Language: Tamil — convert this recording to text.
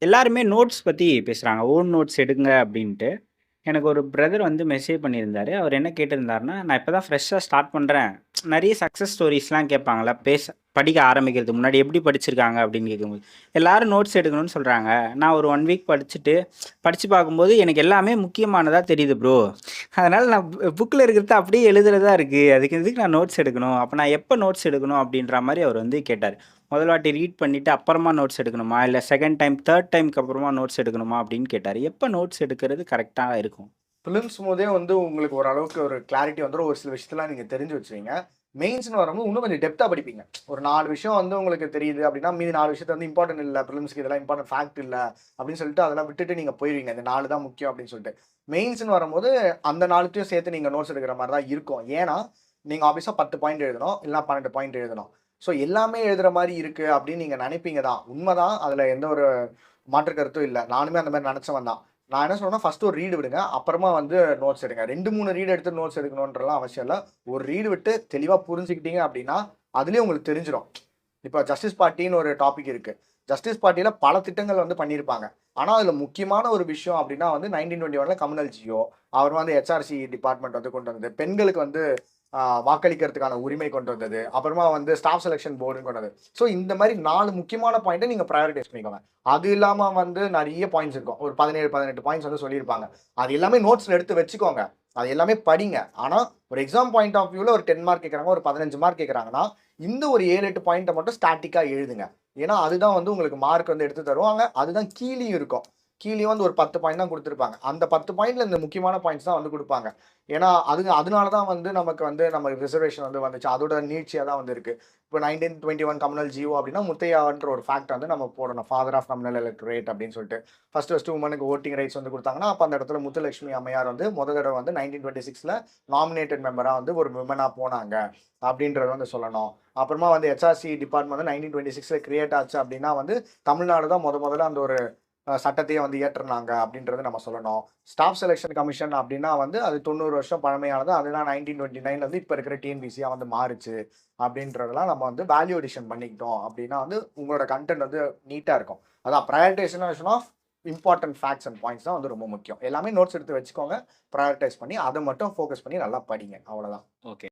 எல்லாருமே நோட்ஸ் பத்தி பேசுறாங்க. ஓன் நோட்ஸ் எடுங்க அப்டின்ட்டு. எனக்கு ஒரு பிரதர் வந்து மெசேஜ் பண்ணியிருந்தாரு. அவர் என்ன கேட்டிருந்தாருன்னா, நான் இப்ப தான் ஃப்ரெஷ்ஷா ஸ்டார்ட் பண்றேன். நெறைய சக்சஸ் ஸ்டோரீஸ்லாம் கேட்பாங்கல்ல, படிக்க ஆரம்பிக்கிறதுக்கு முன்னாடி எப்படி படிச்சிருக்காங்க அப்படின்னு கேட்கும்போது, எல்லாரும் நோட்ஸ் எடுக்கணும்னு சொல்றாங்க. நான் ஒரு 1 வீக் படிச்சுட்டு, படிச்சு பார்க்கும்போது எனக்கு எல்லாமே முக்கியமானதா தெரியுது ப்ரோ. அதனால நான் புக்ல இருக்கிறத அப்படியே எழுதுறதா இருக்கு. அதுக்கு எதுக்கு நான் நோட்ஸ் எடுக்கணும்? அப்ப நான் எப்ப நோட்ஸ் எடுக்கணும்? அப்படின்ற மாரி அவர் வந்து கேட்டாரு. முதல் வாட்டி ரீட் பண்ணிட்டு அப்புறமா நோட்ஸ் எடுக்கணுமா? இல்ல 2ண்ட் டைம், 3ர்ட் டைம்க்கு அப்புறமா நோட்ஸ் எடுக்கணுமா? அப்படின்னு கேட்டாரு. எப்ப நோட்ஸ் எடுக்கிறது கரெக்ட்டா இருக்கும்? பிலிம்ஸ் போதே வந்து உங்களுக்கு ஓரளவுக்கு ஒரு கிளாரிட்டி வந்துரும். ஒரு சில விஷயத்தலாம் நீங்க தெரிஞ்சு வச்சுருவீங்க. மெயின்ஸ்ன்னு வரும்போது இன்னும் கொஞ்சம் டெப்த்தா படிப்பீங்க. ஒரு 4 விஷயம் வந்து உங்களுக்கு தெரியுது அப்படின்னா, மீதி 4 விஷயத்த வந்து இம்பார்ட்டன்ட் இல்ல. பிலிம்ஸ்க்கு இதெல்லாம் இம்பார்ட்டன்ட் ஃபேக்ட் இல்ல அப்படின்னு சொல்லிட்டு அதெல்லாம் விட்டுட்டு நீங்க போயிருவீங்க. இந்த 4 தான் முக்கியம் அப்படின்னு சொல்லிட்டு. மெயின்ஸ்ன்னு வரும்போது அந்த 4த்தையும் சேர்த்து நீங்க நோட்ஸ் எடுக்கிற மாரி தான் இருக்கும். ஏன்னா, நீங்க ஆப்வியஸா 10 பாயிண்ட் எழுதணும். இல்லனா 12 பாயிண்ட் எழுதணும். ஸோ எல்லாமே எழுதுற மாரி இருக்கு அப்படின்னு நீங்க நினைப்பீங்க தான். உண்மதான். அதுல எந்த ஒரு மாற்று கருத்தும் இல்ல. நானுமே அந்த மாரி நினைச்சவன் தான். நான் என்ன சொல்றேன்னா, ஃபர்ஸ்ட் ஒரு ரீட் விடுங்க. அப்புறமா வந்து நோட்ஸ் எடுங்க. 2, 3 ரீட் எடுத்து நோட்ஸ் எடுக்கணுன்றலாம் அவசியம் இல்ல. ஒரு ரீட் விட்டு தெளிவா புரிஞ்சுக்கிட்டீங்க அப்படின்னா, அதிலயே உங்களுக்கு தெரிஞ்சிரும். இப்ப ஜஸ்டிஸ் பார்ட்டின்னு ஒரு டாபிக் இருக்கு. ஜஸ்டிஸ் பார்ட்டில பல திட்டங்கள் வந்து பண்ணியிருப்பாங்க. ஆனா, அதுல முக்கியமான ஒரு விஷயம் அப்படின்னா வந்து 1921ல கம்யூனல் ஜியோ, அவர் வந்து ஹெச்ஆர்சி டிபார்ட்மெண்ட் வந்து கொண்டு வந்தது. பெண்களுக்கு வந்து வாக்களிக்கிறதுக்கான உரிமை கொண்டு வந்தது. அப்புறமா வந்து ஸ்டாஃப் செலக்ஷன் போர்டுன்னு கொண்டு வந்தது. ஸோ இந்த மாரி 4 முக்கியமான பாயிண்ட்ட நீங்க பிரையாரிடைஸ் பண்ணிக்கோங்க. அது இல்லாம வந்து நெறைய பாயிண்ட்ஸ் இருக்கும். ஒரு 17, 18 பாயிண்ட்ஸ் வந்து சொல்லியிருப்பாங்க. அது எல்லாமே நோட்ஸ்ல எடுத்து வச்சுக்கோங்க. அது எல்லாமே படிங்க. ஆனா, ஒரு எக்ஸாம் பாயிண்ட் ஆஃப் வியூல ஒரு 10 மார்க் கேட்கறாங்க, ஒரு 15 மார்க் கேட்கறாங்கன்னா, இந்த ஒரு 7, 8 பாயிண்ட்ட மட்டும் ஸ்டாட்டிக்கா எழுதுங்க. ஏன்னா, அதுதான் வந்து உங்களுக்கு மார்க் வந்து எடுத்து தருவாங்க. அதுதான் கீழயும் இருக்கும். கீழயும் வந்து ஒரு 10 பாயிண்ட் தான் குடுத்திருப்பாங்க. அந்த 10 பாயிண்ட்ல இந்த முக்கியமான பாயிண்ட்ஸ் தான் வந்து குடுப்பாங்க. ஏன்னா, அதனால தான் வந்து நமக்கு வந்து நம்ம ரிசர்வேஷன் வந்து வந்துச்சு. அதோட நீட்சியா தான் வந்து இருக்கு. இப்போ 1921 கம்யூனல் ஜியோ அப்படின்னா, முத்தையான்ற ஒரு ஃபேக்ட் வந்து நம்ம போடணும். ஃபாதர் ஆஃப் கம்யூனல் எலக்டரேட் அப்படின்னு சொல்லிட்டு. ஃபர்ஸ்ட் வுமனுக்கு வோட்டிங் ரைட்ஸ் வந்து குடுத்தாங்கன்னா, அப்ப அந்த இடத்துல முத்துலட்சுமி அம்மையார் வந்து தடவ வந்து 1926ல நாமினேட்டட் மெம்பரா வந்து ஒரு விமனா போனாங்க. அப்படின்றத வந்து சொல்லணும். அப்புறமா வந்து ஹெச்ஆர்சி டிபார்ட்மெண்ட் வந்து 1926ல கிரியேட் ஆச்சு அப்படின்னா வந்து, தமிழ்நாடு தான் முதல்ல அந்த ஒரு சட்டத்தையே வந்து இயற்றுனாங்க அப்படின்றத நம்ம சொல்லணும். ஸ்டாஃப் செலக்ஷன் கமிஷன் அப்படின்னா வந்து அது 90 வருஷம் பழமையானது. அதுதான் 1929ல இருந்து இப்ப இருக்கிற டிஎன்பிசியா வந்து மாறுச்சு. அப்படின்றதெல்லாம் நம்ம வந்து வேல்யூ அடிஷன் பண்ணிக்கிட்டோம் அப்படின்னா வந்து உங்களோட கன்டென்ட் வந்து நீட்டா இருக்கும். அதான் prioritisation of important facts and points தான் வந்து ரொம்ப முக்கியம். எல்லாமே நோட்ஸ் எடுத்து வச்சுக்கோங்க. பிரையாரிடைஸ் பண்ணி அத மட்டும் ஃபோக்கஸ் பண்ணி நல்லா படிங்க. அவ்வளோதான். ஓகே.